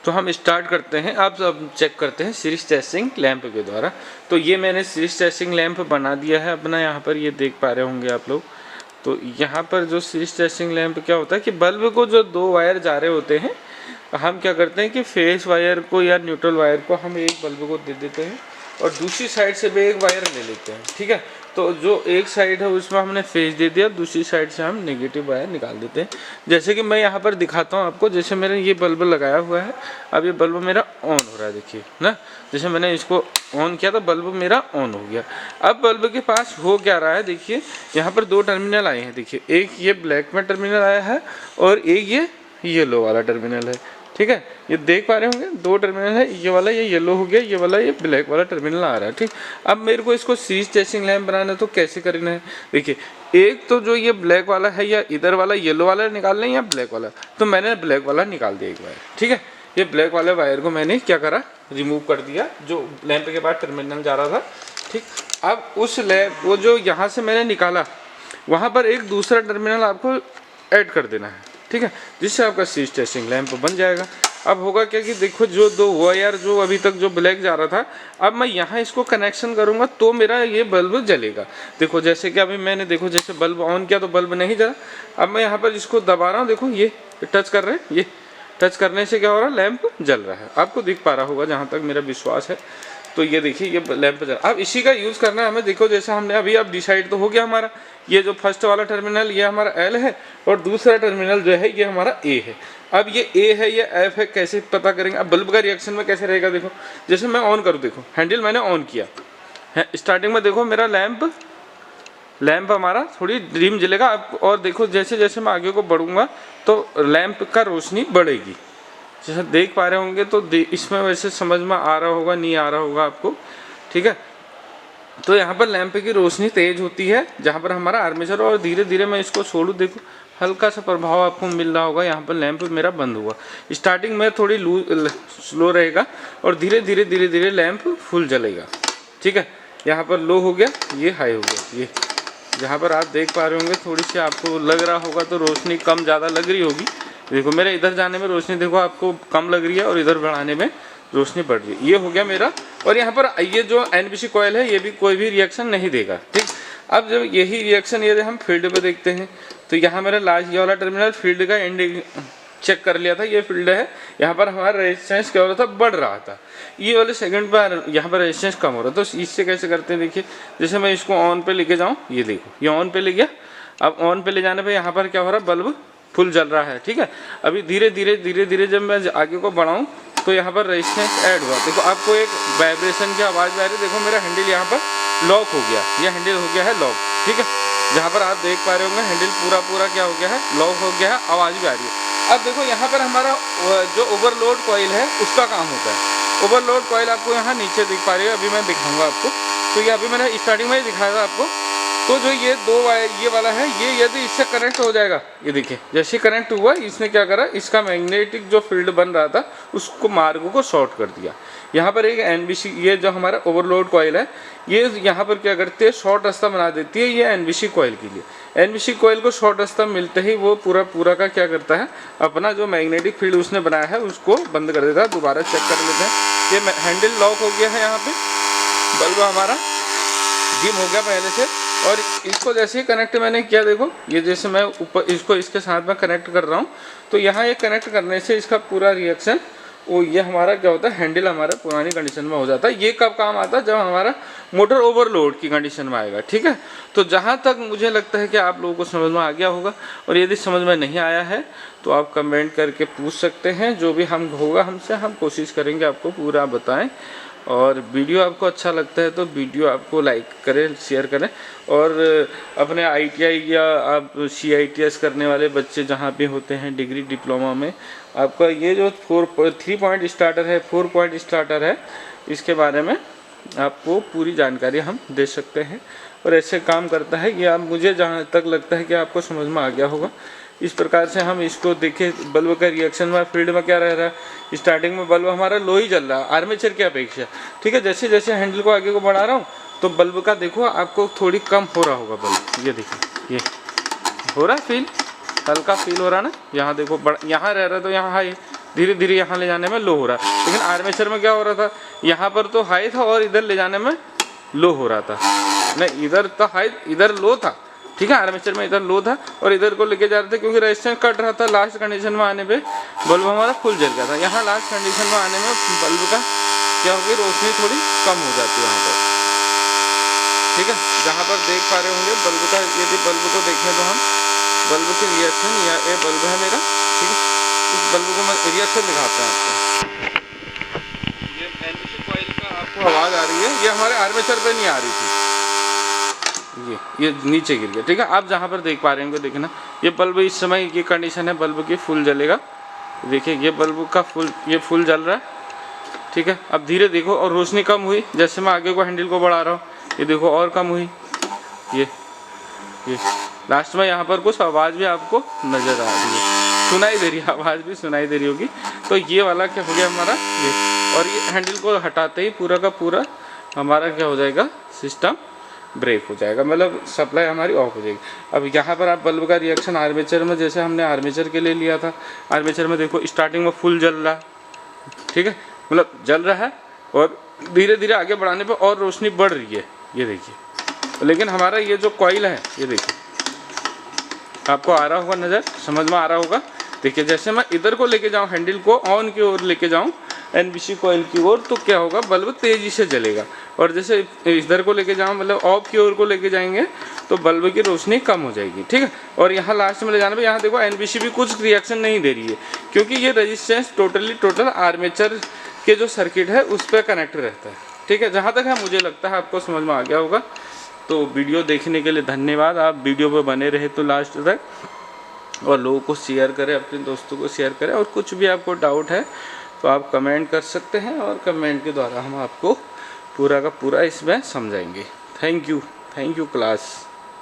तो हम स्टार्ट करते हैं। अब चेक करते हैं सीरीज टेस्टिंग लैंप के द्वारा। तो ये मैंने सीरीज टेस्टिंग लैंप बना दिया है अपना, यहाँ पर ये देख पा रहे होंगे आप लोग। तो यहाँ पर जो सीरीज टेस्टिंग लैंप क्या होता है कि बल्ब को जो दो वायर जा रहे होते हैं, हम क्या करते हैं कि फेस वायर को या न्यूट्रल वायर को हम एक बल्ब को दे देते हैं और दूसरी साइड से भी एक वायर ले लेते हैं, ठीक है। तो जो एक साइड है उसमें हमने फेस दे दिया, दूसरी साइड से हम नेगेटिव वायर निकाल देते हैं। जैसे कि मैं यहाँ पर दिखाता हूँ आपको, जैसे मैंने ये बल्ब लगाया हुआ है, अब ये बल्ब मेरा ऑन हो रहा है, देखिए ना। जैसे मैंने इसको ऑन किया तो बल्ब मेरा ऑन हो गया। अब बल्ब के पास हो क्या रहा है, देखिए यहाँ पर दो टर्मिनल आए हैं, देखिए एक ये ब्लैक में टर्मिनल आया है और एक ये येलो वाला टर्मिनल है, ठीक है। ये देख पा रहे होंगे दो टर्मिनल है, ये वाला ये येलो हो गया, ये वाला ये ब्लैक वाला टर्मिनल आ रहा है, ठीक। अब मेरे को इसको सीरीज टेस्टिंग लैंप बनाना है, तो कैसे करना है, देखिए एक तो जो ये ब्लैक वाला है या इधर वाला येलो वाला निकालना है या ब्लैक वाला, तो मैंने ब्लैक वाला निकाल दिया एक वायर, ठीक है। ये ब्लैक वाले वायर को मैंने क्या करा, रिमूव कर दिया, जो लैंप के बाद टर्मिनल जा रहा था, ठीक। अब उस लैंप वो जो यहाँ से मैंने निकाला, वहाँ पर एक दूसरा टर्मिनल आपको ऐड कर देना है, ठीक है, जिससे आपका सीरीज टेस्टिंग लैंप बन जाएगा। अब होगा क्या कि देखो जो दो वायर जो अभी तक जो ब्लैक जा रहा था, अब मैं यहाँ इसको कनेक्शन करूँगा तो मेरा ये बल्ब जलेगा। देखो जैसे कि अभी मैंने देखो जैसे बल्ब ऑन किया तो बल्ब नहीं जला। अब मैं यहाँ पर इसको दबा रहा हूँ, देखो ये टच कर रहे हैं, ये टच करने से क्या हो रहा है, लैंप जल रहा है। आपको दिख पा रहा होगा जहाँ तक मेरा विश्वास है। तो ये देखिए ये लैंप जल, अब इसी का यूज़ करना है हमें। देखो जैसे हमने अभी अब डिसाइड तो हो गया हमारा, ये जो फर्स्ट वाला टर्मिनल ये हमारा एल है और दूसरा टर्मिनल जो है ये हमारा ए है। अब ये ए है ये एफ है, कैसे पता करेंगे। अब बल्ब का रिएक्शन में कैसे रहेगा, देखो जैसे मैं ऑन करूँ, देखो हैंडल मैंने ऑन किया है, स्टार्टिंग में देखो मेरा लैंप हमारा थोड़ी ड्रीम जलेगा। अब और देखो जैसे जैसे मैं आगे को बढ़ूंगा तो लैंप का रोशनी बढ़ेगी, जैसे देख पा रहे होंगे। तो इसमें वैसे समझ में आ रहा होगा नहीं आ रहा होगा आपको, ठीक है। तो यहाँ पर लैंप की रोशनी तेज होती है जहाँ पर हमारा आर्मेचर, और धीरे धीरे मैं इसको छोड़ूँ, देखो हल्का सा प्रभाव आपको मिल रहा होगा। यहाँ पर लैंप मेरा बंद हुआ, स्टार्टिंग में थोड़ी स्लो रहेगा और धीरे धीरे धीरे धीरे लैंप फुल जलेगा, ठीक है। यहाँ पर लो हो गया, ये हाई हो गया, ये जहाँ पर आप देख पा रहे होंगे थोड़ी सी आपको लग रहा होगा तो रोशनी कम ज़्यादा लग रही होगी। देखो मेरे इधर जाने में रोशनी देखो आपको कम लग रही है और इधर बढ़ाने में रोशनी बढ़ रही है, ये हो गया मेरा। और यहाँ पर ये जो एनबीसी कॉइल है ये भी कोई भी रिएक्शन नहीं देगा, ठीक। अब जब यही रिएक्शन यदि हम फील्ड पे देखते हैं तो यहाँ मेरा लास्ट ये वाला टर्मिनल फील्ड का एंड चेक कर लिया था, ये फील्ड है। यहाँ पर हमारा रेजिस्टेंस क्या हो रहा था, बढ़ रहा था। ये वाले सेकंड पर यहाँ पर रेजिस्टेंस कम हो रहा है। तो इससे कैसे करते हैं, देखिए जैसे मैं इसको ऑन पे लेके जाऊँ, ये देखो ये ऑन पे ले गया। अब ऑन पे ले जाने पे यहाँ पर क्या हो रहा है, बल्ब फुल जल रहा है, ठीक है। अभी धीरे धीरे जब मैं आगे को बढ़ाऊँ तो यहाँ पर रेजिस्टेंस ऐड हुआ, देखो आपको एक वाइब्रेशन की आवाज़ आ रही है। देखो मेरा हैंडल यहाँ पर लॉक हो गया, ये हैंडल हो गया है लॉक, ठीक है। जहाँ पर आप देख पा रहे होंगे हैंडल पूरा क्या हो गया है, लॉक हो गया है, आवाज़ भी आ रही है। अब देखो यहाँ पर हमारा जो ओवरलोड कॉइल है उसका काम होता है। ओवरलोड कॉइल आपको यहाँ नीचे दिख पा रही है, अभी मैं दिखाऊंगा आपको। तो ये अभी मैंने स्टार्टिंग में ही दिखाया था आपको। तो जो ये दो वायर ये वाला है, ये यदि इससे कनेक्ट हो जाएगा, ये देखिए जैसे कनेक्ट हुआ इसने क्या करा, इसका मैग्नेटिक जो फील्ड बन रहा था उसको मार्ग को शॉर्ट कर दिया। यहाँ पर एक एनबीसी ये जो हमारा ओवरलोड कॉइल है ये यहाँ पर क्या करती है, शॉर्ट रास्ता बना देती है ये एनबीसी कॉइल के लिए। एनबीसी कॉइल को शॉर्ट रास्ता मिलते ही वो पूरा का क्या करता है, अपना जो मैग्नेटिक फील्ड उसने बनाया है उसको बंद कर देता है। दोबारा चेक कर लेते हैं, ये हैंडल लॉक हो गया है, यहाँ पे बल्ब हमारा डिम हो गया पहले से। और इसको जैसे ही कनेक्ट मैंने किया, देखो ये जैसे मैं ऊपर इसको इसके साथ में कनेक्ट कर रहा हूँ, तो यहाँ ये कनेक्ट करने से इसका पूरा रिएक्शन वो ये हमारा क्या होता है, हैंडल हमारा पुरानी कंडीशन में हो जाता है। ये कब काम आता है, जब हमारा मोटर ओवरलोड की कंडीशन में आएगा, ठीक है। तो जहाँ तक मुझे लगता है कि आप लोगों को समझ में आ गया होगा, और यदि समझ में नहीं आया है तो आप कमेंट करके पूछ सकते हैं। जो भी हम होगा हमसे, हम कोशिश करेंगे आपको पूरा बताएं। और वीडियो आपको अच्छा लगता है तो वीडियो आपको लाइक करें, शेयर करें। और अपने ITI या आप CITS करने वाले बच्चे जहाँ भी होते हैं डिग्री डिप्लोमा में, आपका ये जो 3 पॉइंट स्टार्टर है, 4 पॉइंट स्टार्टर है, इसके बारे में आपको पूरी जानकारी हम दे सकते हैं। और ऐसे काम करता है ये, आप मुझे जहाँ तक लगता है कि आपको समझ में आ गया होगा। इस प्रकार से हम इसको देखें, बल्ब का रिएक्शन में फील्ड में क्या रह रहा है, स्टार्टिंग में बल्ब हमारा लो ही जल रहा है आर्मेचर की अपेक्षा, ठीक है। जैसे जैसे हैंडल को आगे को बढ़ा रहा हूँ तो बल्ब का देखो आपको थोड़ी कम हो रहा होगा बल्ब, ये देखिए ये हो रहा है फील, हल्का फील हो रहा है ना। यहाँ देखो यहाँ रह रहा है तो यहाँ हाई, धीरे धीरे यहाँ ले जाने में लो हो रहा है। लेकिन आर्मेचर में क्या हो रहा था, यहाँ पर तो हाई था और इधर ले जाने में लो हो रहा था, नहीं इधर तो हाई इधर लो था, ठीक है, आर्मेचर में इधर लो था और इधर को लेके जा रहे थे क्योंकि रेजिस्टेंस कट रहा था। लास्ट कंडीशन में आने पे बल्ब हमारा फुल जल गया था। यहाँ लास्ट कंडीशन में आने में बल्ब का क्या होगी, रोशनी थोड़ी कम हो जाती है यहाँ पर, ठीक है। जहाँ पर देख पा रहे होंगे बल्ब का, यदि बल्ब को देखें तो हम बल्ब की रिएक्शन, या ये बल्ब है मेरा, ठीक है, इस बल्ब को मैं रिएक्शन दिखाता हूँ आपको। ये एनबीसी कॉइल का आपको आवाज़ आ रही है, ये हमारे आर्मेचर पे नहीं आ रही थी, ये नीचे गिर गया, ठीक है। आप जहाँ पर देख पा रहे होंगे देखना, ये बल्ब इस समय ये कंडीशन है, बल्ब की फुल जलेगा, देखिए ये बल्ब का ये फुल जल रहा है, ठीक है। अब धीरे देखो और रोशनी कम हुई, जैसे मैं आगे को हैंडल को बढ़ा रहा हूँ, ये देखो और कम हुई, ये लास्ट में यहाँ पर कुछ आवाज़ भी आपको नज़र आ रही है, सुनाई दे रही है, आवाज़ भी सुनाई दे रही होगी। तो ये वाला क्या हो गया हमारा ये, और ये हैंडल को हटाते ही पूरा का पूरा हमारा क्या हो जाएगा, सिस्टम ब्रेक हो जाएगा, मतलब सप्लाई हमारी ऑफ हो जाएगी। अब यहाँ पर आप बल्ब का रिएक्शन आर्मेचर में, जैसे हमने आर्मेचर के लिए लिया था, आर्मेचर में देखो स्टार्टिंग में फुल जल रहा है, ठीक है, मतलब जल रहा है और धीरे धीरे आगे बढ़ाने पे और रोशनी बढ़ रही है, ये देखिए। लेकिन हमारा ये जो कॉइल है, ये देखिए आपको आ रहा होगा नज़र, समझ में आ रहा होगा। देखिए जैसे मैं इधर को लेके जाऊँ, हैंडल को ऑन की ओर लेके जाऊँ एनबीसी कॉइल की ओर, तो क्या होगा, बल्ब तेज़ी से जलेगा। और जैसे इधर को लेके जाऊँ, मतलब ऑफ की ओर को लेके जाएंगे, तो बल्ब की रोशनी कम हो जाएगी, ठीक है। और यहाँ लास्ट में ले जाने पे यहाँ देखो एनबीसी भी कुछ रिएक्शन नहीं दे रही है, क्योंकि ये रेजिस्टेंस टोटल आर्मेचर के जो सर्किट है उस पर कनेक्ट रहता है, ठीक है। जहाँ तक है मुझे लगता है आपको समझ में आ गया होगा। तो वीडियो देखने के लिए धन्यवाद। आप वीडियो पर बने रहे तो लास्ट तक, और लोगों को शेयर करें, अपने दोस्तों को शेयर करें। और कुछ भी आपको डाउट है तो आप कमेंट कर सकते हैं, और कमेंट के द्वारा हम आपको पूरा का पूरा इसमें समझाएंगे। Thank you class.